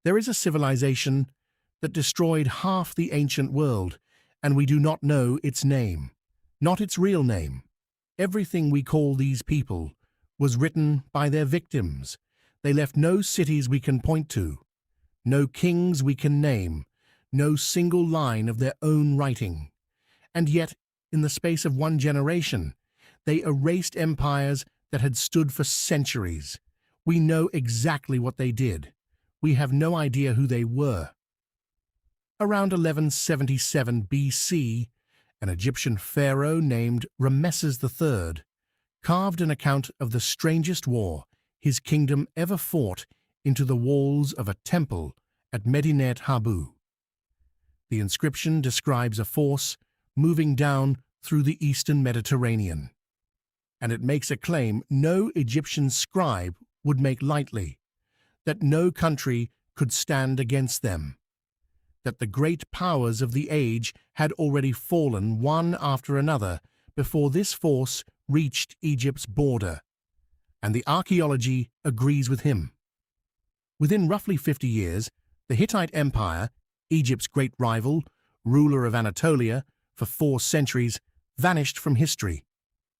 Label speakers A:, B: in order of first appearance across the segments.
A: There is a civilization that destroyed half the ancient world, and we do not know its name, not its real name. Everything we call these people was written by their victims. They left no cities we can point to, no kings we can name, no single line of their own writing. And yet, in the space of one generation, they erased empires that had stood for centuries. We know exactly what they did. We have no idea who they were. Around 1177 BC, an Egyptian pharaoh named Ramesses III carved an account of the strangest war his kingdom ever fought into the walls of a temple at Medinet Habu. The inscription describes a force moving down through the eastern Mediterranean, and it makes a claim no Egyptian scribe would make lightly, that no country could stand against them, that the great powers of the age had already fallen one after another before this force reached Egypt's border, and the archaeology agrees with him. Within roughly 50 years, the Hittite Empire, Egypt's great rival, ruler of Anatolia for 4 centuries, vanished from history.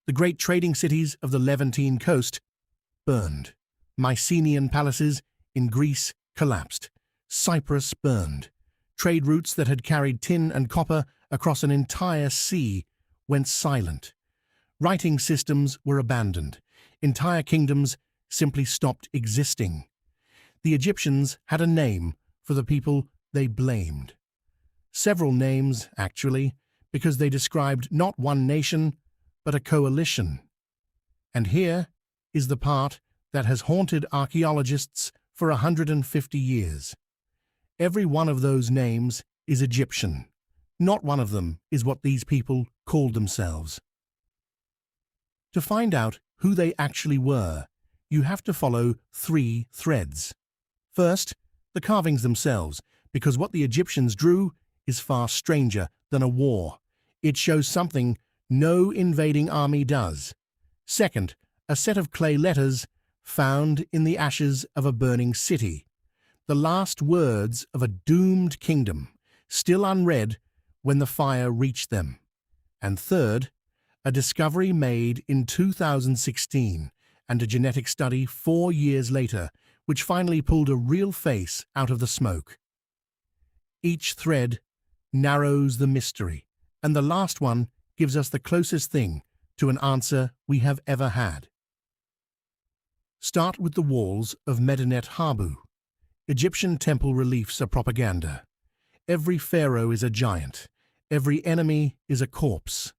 A: The great trading cities of the Levantine coast burned. Mycenaean palaces in Greece collapsed. Cyprus burned. Trade routes that had carried tin and copper across an entire sea went silent. Writing systems were abandoned. Entire kingdoms simply stopped existing. The Egyptians had a name for the people they blamed. Several names, actually, because they described not one nation, but a coalition. And here is the part that has haunted archaeologists for 150 years. Every one of those names is Egyptian. Not one of them is what these people called themselves. To find out who they actually were, you have to follow 3 threads. First, the carvings themselves, because what the Egyptians drew is far stranger than a war. It shows something no invading army does. Second, a set of clay letters found in the ashes of a burning city, the last words of a doomed kingdom, still unread when the fire reached them. And third, a discovery made in 2016 and a genetic study 4 years later, which finally pulled a real face out of the smoke. Each thread narrows the mystery, and the last one gives us the closest thing to an answer we have ever had. Start with the walls of Medinet Habu. Egyptian temple reliefs are propaganda. Every pharaoh is a giant. Every enemy is a corpse.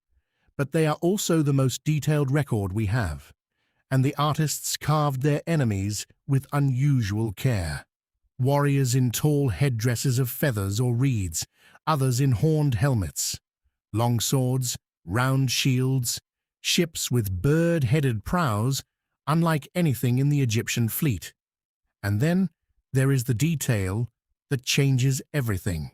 A: But they are also the most detailed record we have, and the artists carved their enemies with unusual care. Warriors in tall headdresses of feathers or reeds, others in horned helmets, long swords, round shields, ships with bird-headed prows, unlike anything in the Egyptian fleet. And then there is the detail that changes everything.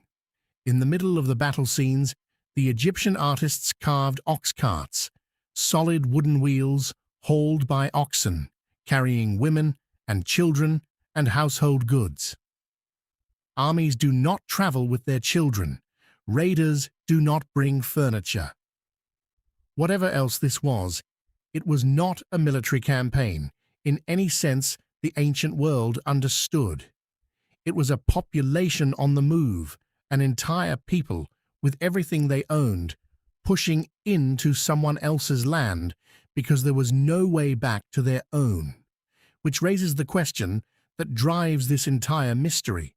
A: In the middle of the battle scenes, the Egyptian artists carved ox carts, solid wooden wheels hauled by oxen, carrying women and children and household goods. Armies do not travel with their children. Raiders do not bring furniture. Whatever else this was, it was not a military campaign in any sense the ancient world understood. It was a population on the move, an entire people with everything they owned, pushing into someone else's land because there was no way back to their own, which raises the question that drives this entire mystery.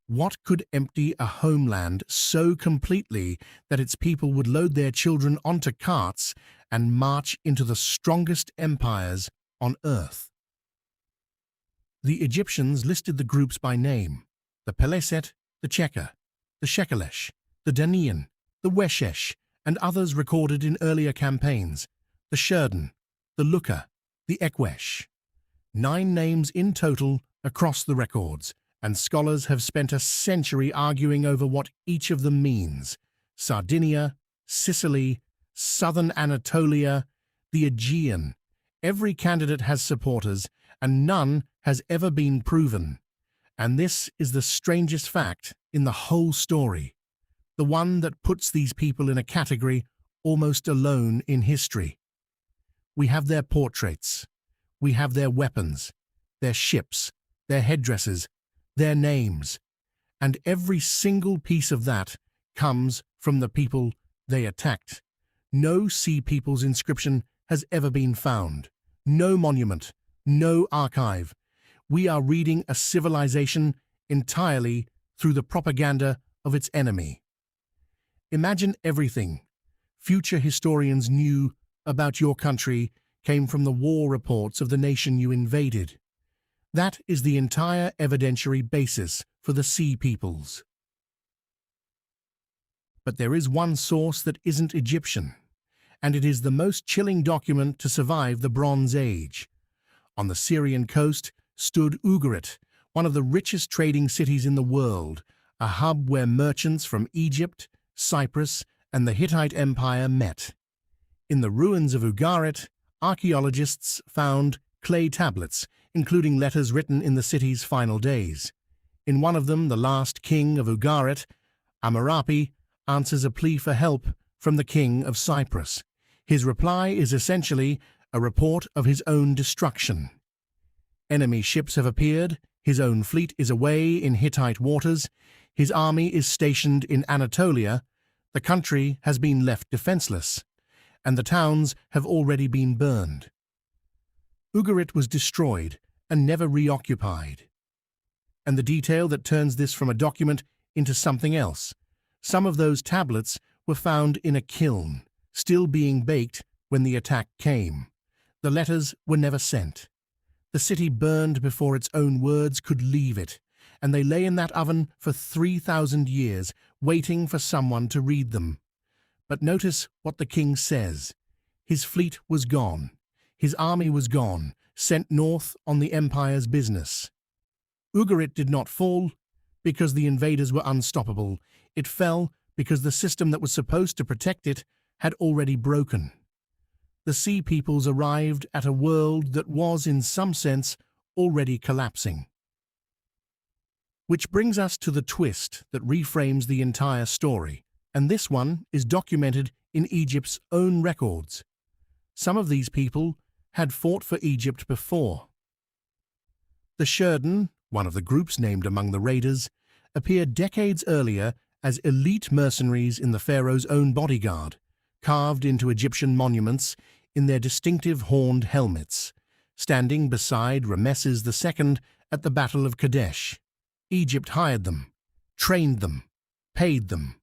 A: What could empty a homeland so completely that its people would load their children onto carts and march into the strongest empires on earth? The Egyptians listed the groups by name: the Peleset, the Cheka, the Shekelesh, the Denyen, the Weshesh, and others recorded in earlier campaigns: the Sherden, the Luka, the Ekwesh. 9 names in total across the records, and scholars have spent a century arguing over what each of them means. Sardinia, Sicily, southern Anatolia, the Aegean. Every candidate has supporters, and none has ever been proven. And this is the strangest fact in the whole story, the one that puts these people in a category almost alone in history. We have their portraits, we have their weapons, their ships, their headdresses, their names, and every single piece of that comes from the people they attacked. No Sea People's inscription has ever been found. No monument, no archive. We are reading a civilization entirely through the propaganda of its enemy. Imagine everything future historians knew about your country came from the war reports of the nation you invaded. That is the entire evidentiary basis for the Sea Peoples. But there is one source that isn't Egyptian, and it is the most chilling document to survive the Bronze Age. On the Syrian coast stood Ugarit, one of the richest trading cities in the world, a hub where merchants from Egypt, Cyprus, and the Hittite Empire met. In the ruins of Ugarit, archaeologists found clay tablets, including letters written in the city's final days. In one of them, the last king of Ugarit, Amurapi, answers a plea for help from the king of Cyprus. His reply is essentially a report of his own destruction. Enemy ships have appeared, his own fleet is away in Hittite waters, his army is stationed in Anatolia, the country has been left defenseless, and the towns have already been burned. Ugarit was destroyed and never reoccupied. And the detail that turns this from a document into something else. Some of those tablets were found in a kiln, still being baked when the attack came. The letters were never sent. The city burned before its own words could leave it, and they lay in that oven for 3,000 years, waiting for someone to read them. But notice what the king says. His fleet was gone. His army was gone, sent north on the empire's business. Ugarit did not fall because the invaders were unstoppable. It fell because the system that was supposed to protect it had already broken. The Sea Peoples arrived at a world that was, in some sense, already collapsing. Which brings us to the twist that reframes the entire story, and this one is documented in Egypt's own records. Some of these people had fought for Egypt before. The Sherden, one of the groups named among the raiders, appeared decades earlier as elite mercenaries in the pharaoh's own bodyguard, carved into Egyptian monuments in their distinctive horned helmets, standing beside Ramesses II at the Battle of Kadesh. Egypt hired them, trained them, paid them.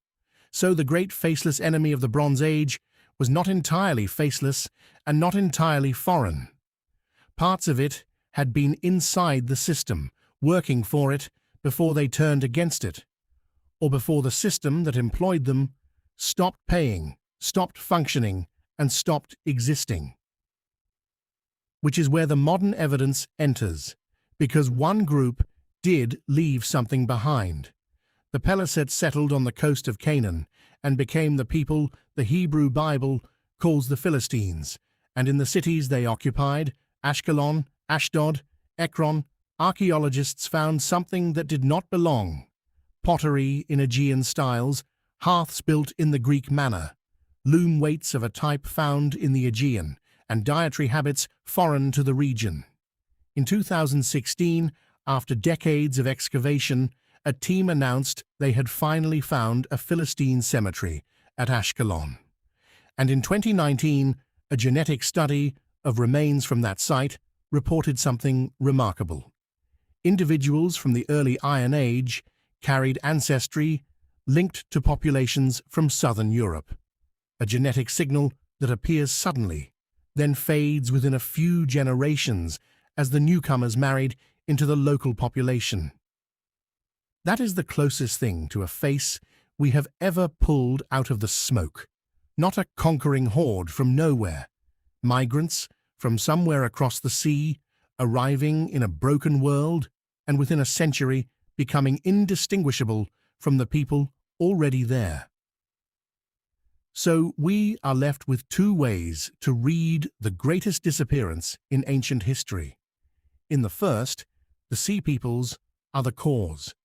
A: So the great faceless enemy of the Bronze Age was not entirely faceless and not entirely foreign. Parts of it had been inside the system, working for it before they turned against it, or before the system that employed them stopped paying, stopped functioning, and stopped existing. Which is where the modern evidence enters, because one group did leave something behind. The Peleset settled on the coast of Canaan and became the people the Hebrew Bible calls the Philistines, and in the cities they occupied, Ashkelon, Ashdod, Ekron, archaeologists found something that did not belong. Pottery in Aegean styles, hearths built in the Greek manner, loom weights of a type found in the Aegean, and dietary habits foreign to the region. In 2016, after decades of excavation, a team announced they had finally found a Philistine cemetery at Ashkelon. And in 2019, a genetic study of remains from that site reported something remarkable. Individuals from the early Iron Age carried ancestry linked to populations from southern Europe, a genetic signal that appears suddenly, then fades within a few generations as the newcomers married into the local population. That is the closest thing to a face we have ever pulled out of the smoke, not a conquering horde from nowhere, migrants from somewhere across the sea, arriving in a broken world and within a century becoming indistinguishable from the people already there. So we are left with two ways to read the greatest disappearance in ancient history. In the first, the Sea Peoples other cause,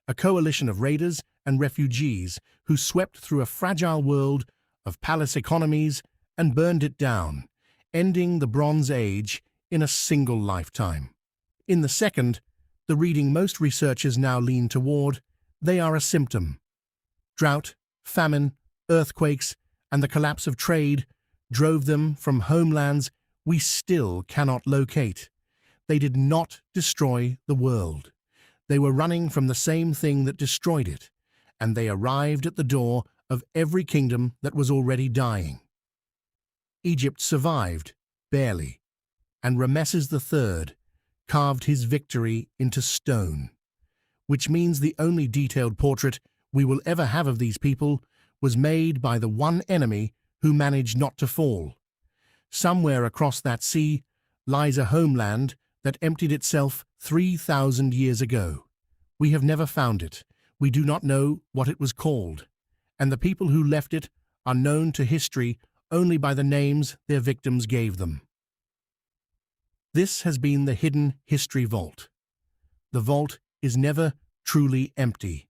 A: a coalition of raiders and refugees who swept through a fragile world of palace economies and burned it down, ending the Bronze Age in a single lifetime. In the second, the reading most researchers now lean toward, they are a symptom. Drought, famine, earthquakes, and the collapse of trade drove them from homelands we still cannot locate. They did not destroy the world. They were running from the same thing that destroyed it, and they arrived at the door of every kingdom that was already dying. Egypt survived, barely, and Ramesses III carved his victory into stone, which means the only detailed portrait we will ever have of these people was made by the one enemy who managed not to fall. Somewhere across that sea lies a homeland that emptied itself 3,000 years ago. We have never found it. We do not know what it was called, and the people who left it are known to history only by the names their victims gave them. This has been the Hidden History Vault. The vault is never truly empty.